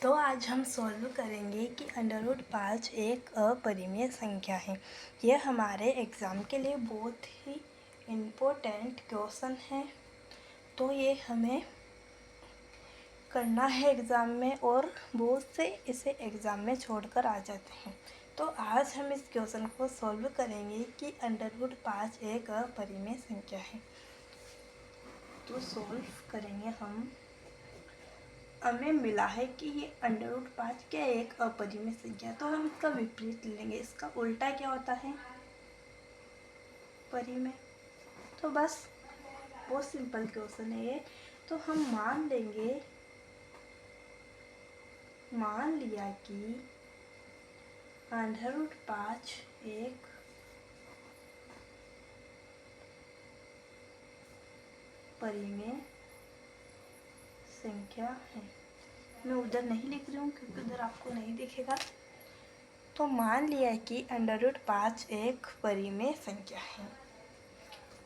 तो आज हम सॉल्व करेंगे कि √5 एक अपरिमेय संख्या है। यह हमारे एग्ज़ाम के लिए बहुत ही इम्पोर्टेंट क्वेश्चन है। तो ये हमें करना है एग्ज़ाम में, और बहुत से इसे एग्ज़ाम में छोड़कर आ जाते हैं। तो आज हम इस क्वेश्चन को सॉल्व करेंगे कि √5 एक अपरिमेय संख्या है। तो सॉल्व करेंगे हम। हमें मिला है कि ये √5 क्या है, एक अपरिमेय संख्या है। तो हम इसका विपरीत लेंगे। इसका उल्टा क्या होता है? परिमेय। तो बस बहुत सिंपल क्वेश्चन है ये। तो हम मान लिया कि √5 एक परिमेय संख्या है। मैं उधर नहीं लिख रही हूँ क्योंकि उधर आपको नहीं दिखेगा। तो मान लिया कि √5 एक परिमेय संख्या है।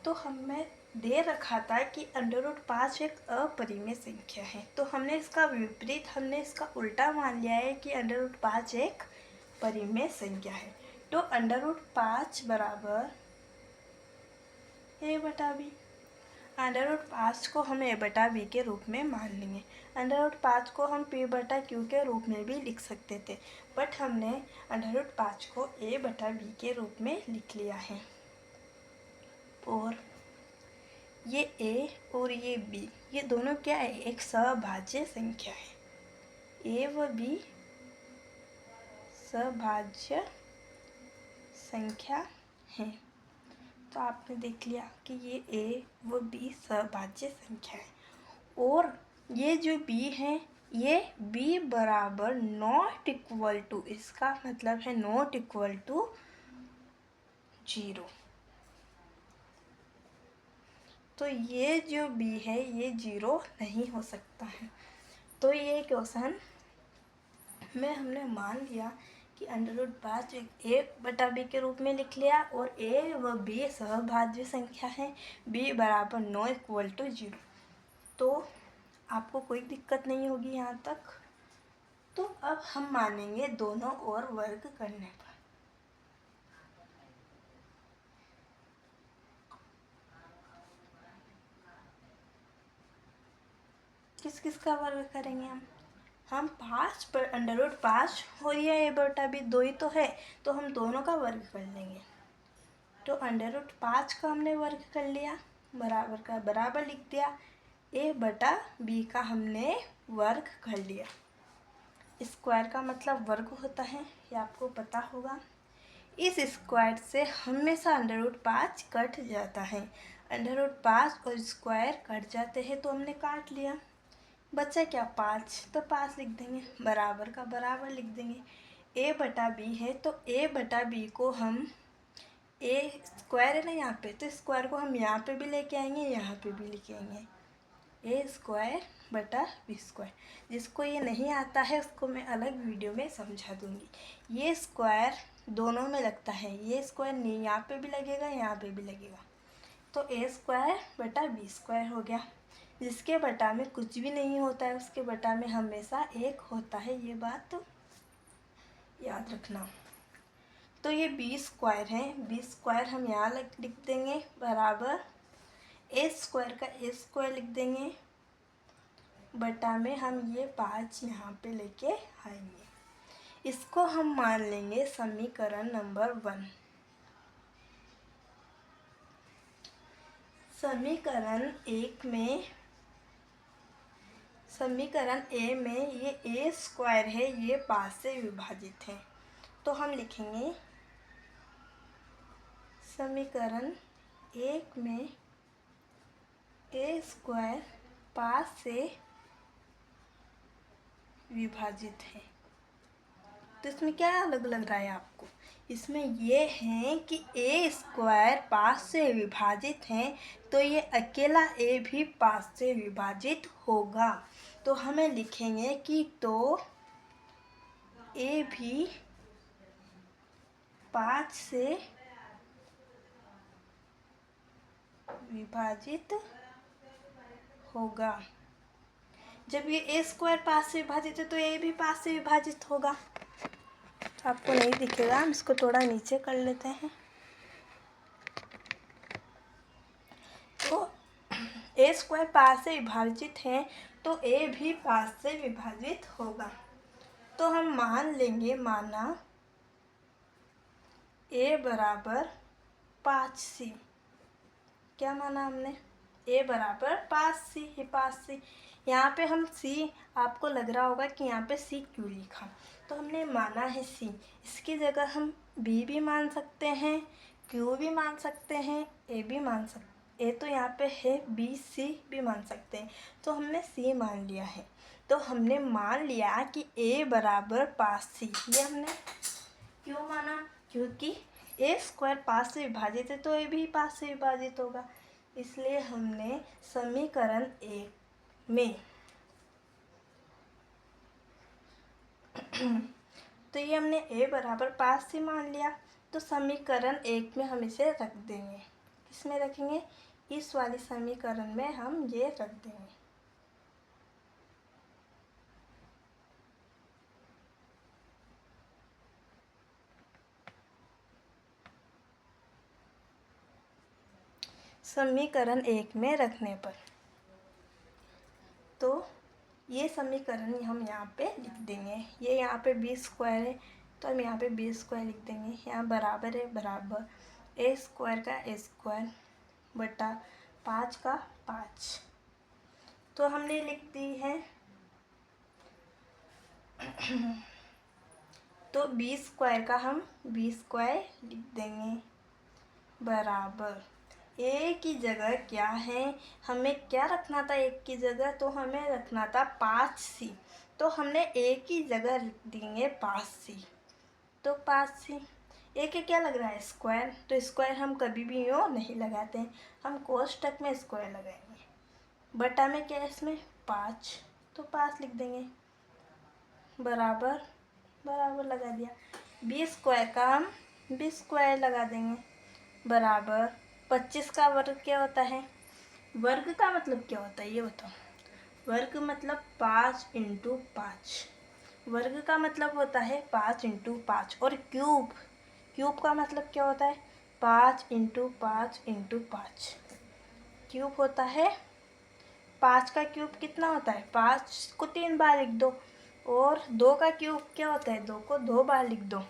तो हमें दे रखा था कि √5 एक अपरिमेय संख्या है। तो हमने इसका विपरीत, हमने इसका उल्टा मान लिया है कि √5 एक परिमेय संख्या है। तो √5 बराबर a/b। √5 को हम a/b के रूप में मान लेंगे। √5 को हम p/q के रूप में भी लिख सकते थे, बट हमने √5 को a/b के रूप में लिख लिया है। और ये a और ये b, ये दोनों क्या है? एक सभाज्य संख्या है। a व b सभाज्य संख्या है। तो आपने देख लिया कि ये a व b सभाज्य संख्या है। और ये जो b है, ये b बराबर नॉट इक्वल टू, इसका मतलब है नॉट इक्वल टू 0। तो ये जो b है ये 0 नहीं हो सकता है। तो ये क्वेश्चन में हमने मान लिया कि √5 a/b के रूप में लिख लिया, और a व b सहभाज्य संख्या है। b बराबर नॉट इक्वल टू 0। तो आपको कोई दिक्कत नहीं होगी यहाँ तक। तो अब हम मानेंगे दोनों ओर वर्ग करने पर। किस किस का वर्ग करेंगे हम 5 पर √5 और ये a/b दो ही तो है, तो हम दोनों का वर्ग कर लेंगे। तो √5 का हमने वर्ग कर लिया, बराबर का बराबर लिख दिया। a/b का हमने वर्ग कर लिया। स्क्वायर का मतलब वर्ग होता है, ये आपको पता होगा। इस स्क्वायर से हमेशा √5 कट जाता है। √5 और स्क्वायर कट जाते हैं, तो हमने काट लिया। बचा क्या? 5। तो 5 लिख देंगे, बराबर का बराबर लिख देंगे। a/b है, तो a/b को हम, a स्क्वायर है ना यहाँ पे, तो स्क्वायर को हम यहाँ पे भी लेके आएंगे, यहाँ पे भी लेके आएंगे। a²/b²। जिसको ये नहीं आता है उसको मैं अलग वीडियो में समझा दूँगी। ये स्क्वायर दोनों में लगता है, ये स्क्वायर नहीं, यहाँ पे भी लगेगा, यहाँ पे भी लगेगा। तो a²/b² हो गया। जिसके बटा में कुछ भी नहीं होता है उसके बटा में हमेशा 1 होता है, ये बात तो याद रखना। तो ये b² है, b² हम यहाँ लिख देंगे, बराबर a² का a² लिख देंगे, बटा में हम ये 5 यहाँ पे लेके आएंगे। इसको हम मान लेंगे समीकरण नंबर 1। समीकरण ए में ये a² है, ये 5 से विभाजित है। तो हम लिखेंगे समीकरण 1 में a² 5 से विभाजित है। तो इसमें क्या अलग लग रहा है आपको? इसमें ये है कि a² 5 से विभाजित है, तो ये अकेला a भी 5 से विभाजित होगा। तो हमें लिखेंगे कि तो a भी 5 से विभाजित होगा। जब ये ए स्क्वायर 5 से विभाजित है तो ए भी 5 से विभाजित होगा। तो आपको नहीं दिखेगा, हम इसको थोड़ा नीचे कर लेते हैं। तो ए स्क्वायर 5 से विभाजित है तो ए भी 5 से विभाजित होगा। तो हम मान लेंगे, माना ए बराबर 5c। क्या माना हमने? ए बराबर 5c है, 5c। यहाँ पे हम c, आपको लग रहा होगा कि यहाँ पे c क्यों लिखा, तो हमने माना है c। इसकी जगह हम b भी मान सकते हैं, q भी मान सकते हैं, a भी मान सकते, a तो यहाँ पे है, b c भी मान सकते हैं। तो हमने c मान लिया है। तो हमने मान लिया कि a बराबर 5c। ये हमने क्यों माना? क्योंकि ए स्क्वायर 5 से विभाजित है तो ए भी 5 से विभाजित होगा। इसलिए हमने समीकरण 1 में तो ये हमने a बराबर 5 से मान लिया। तो समीकरण 1 में हम इसे रख देंगे। किसमें रखेंगे? इस वाली समीकरण में हम ये रख देंगे। समीकरण 1 में रखने पर तो ये समीकरण हम यहाँ पे लिख देंगे। ये यहाँ पे बी स्क्वायर है तो हम यहाँ पे बी स्क्वायर लिख देंगे। यहाँ बराबर है, बराबर ए स्क्वायर का ए स्क्वायर बटा 5 का 5। तो हमने लिख दी है। तो बी स्क्वायर का हम बी स्क्वायर लिख देंगे बराबर ए की जगह क्या है, हमें क्या रखना था एक की जगह, तो हमें रखना था 5c। तो हमने ए की जगह लिख देंगे 5c। तो 5c, ए के क्या लग रहा है? स्क्वायर। तो स्क्वायर हम कभी भी यूँ नहीं लगाते हैं, हम कोष्टक में स्क्वायर लगाएंगे। बटा में क्या है इसमें? 5। तो 5 लिख देंगे बराबर, बराबर लगा दिया। बी स्क्वायर का हम बी स्क्वायर लगा देंगे बराबर 25 का वर्ग क्या होता है? वर्ग का मतलब क्या होता है ये बताओ। वर्ग मतलब 5 × 5। वर्ग का मतलब होता है 5 × 5। और क्यूब, क्यूब का मतलब क्या होता है? 5 × 5 × 5। क्यूब होता है 5 का क्यूब कितना होता है? 5 को 3 बार लिख दो। और 2 का क्यूब क्या होता है? 2 को 2 बार लिख दो।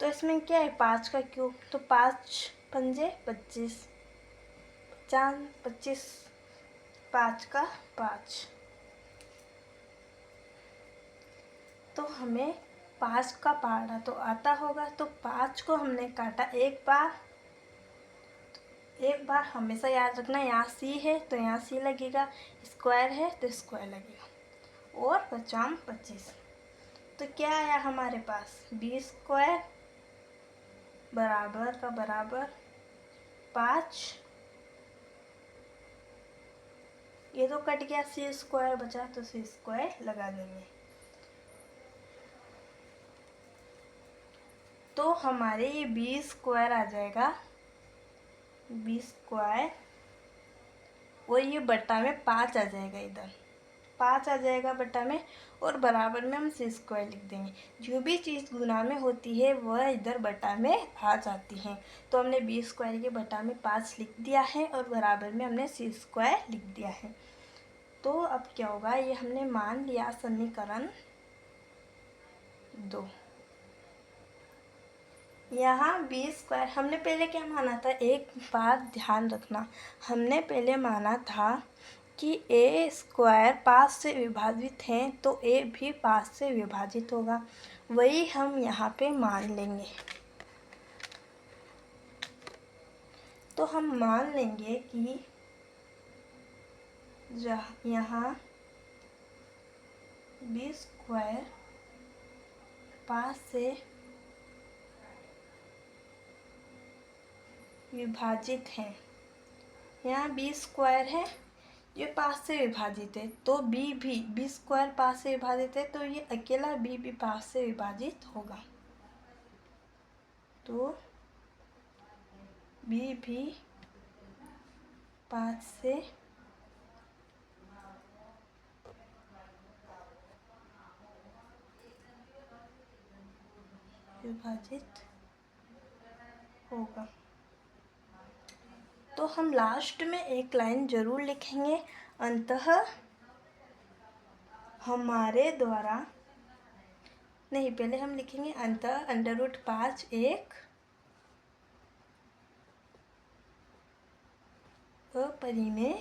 तो इसमें क्या है? 5 का क्यूब। तो 5 पंजे 25, 4 25, 5 का 5। तो हमें 5 का पहाड़ा तो आता होगा। तो 5 को हमने काटा एक बार। एक बार हमेशा याद रखना, यहाँ सी है तो यहाँ सी लगेगा, स्क्वायर है तो स्क्वायर लगेगा। और 5 25। तो क्या आया हमारे पास? बी स्क्वायर बराबर का बराबर 5। ये तो कट गया, सी स्क्वायर बचा तो सी स्क्वायर लगा देंगे। तो हमारे ये बी स्क्वायर आ जाएगा, बी स्क्वायर, और ये बटा में 5 आ जाएगा, इधर 5 आ जाएगा बटा में, और बराबर में हम सी स्क्वायर लिख देंगे। जो भी चीज़ गुना में होती है वह इधर बटा में आ जाती है। तो हमने बी स्क्वायर के बटा में 5 लिख दिया है और बराबर में हमने सी स्क्वायर लिख दिया है। तो अब क्या होगा, ये हमने मान लिया समीकरण 2। यहाँ बी स्क्वायर हमने पहले क्या माना था? एक बात ध्यान रखना, हमने पहले माना था कि ए स्क्वायर 5 से विभाजित है तो ए भी 5 से विभाजित होगा। वही हम यहाँ पे मान लेंगे। तो हम मान लेंगे कि यहाँ बी स्क्वायर 5 से विभाजित है। यहाँ बी स्क्वायर है, ये 5 से विभाजित है, तो बी भी, बी स्क्वायर 5 से विभाजित है तो ये अकेला बी भी 5 से विभाजित होगा। तो बी भी 5 से विभाजित होगा। तो हम लास्ट में एक लाइन जरूर लिखेंगे, अंतः हमारे द्वारा, नहीं पहले हम लिखेंगे अंतः √5 एक अपरिमेय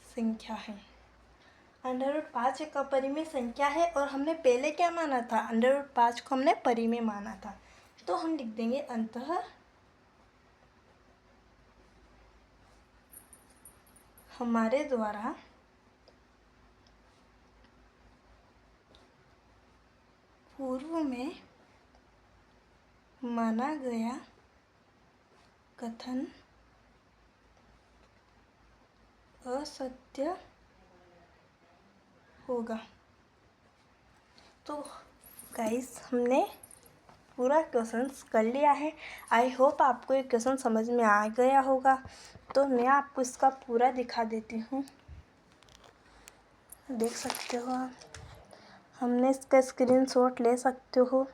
संख्या है। √5 एक अपरिमेय संख्या है और हमने पहले क्या माना था, √5 को हमने परिमेय माना था। तो हम लिख देंगे अंतः हमारे द्वारा पूर्व में माना गया कथन असत्य होगा। तो गाइस हमने पूरा क्वेश्चंस कर लिया है। आई होप आपको ये क्वेश्चन समझ में आ गया होगा। तो मैं आपको इसका पूरा दिखा देती हूँ, देख सकते हो आप। हमने इसका स्क्रीनशॉट ले सकते हो।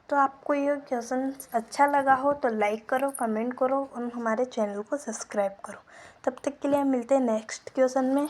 तो आपको ये क्वेश्चन अच्छा लगा हो तो लाइक करो, कमेंट करो और हमारे चैनल को सब्सक्राइब करो। तब तक के लिए मिलते हैं नेक्स्ट क्वेश्चन में।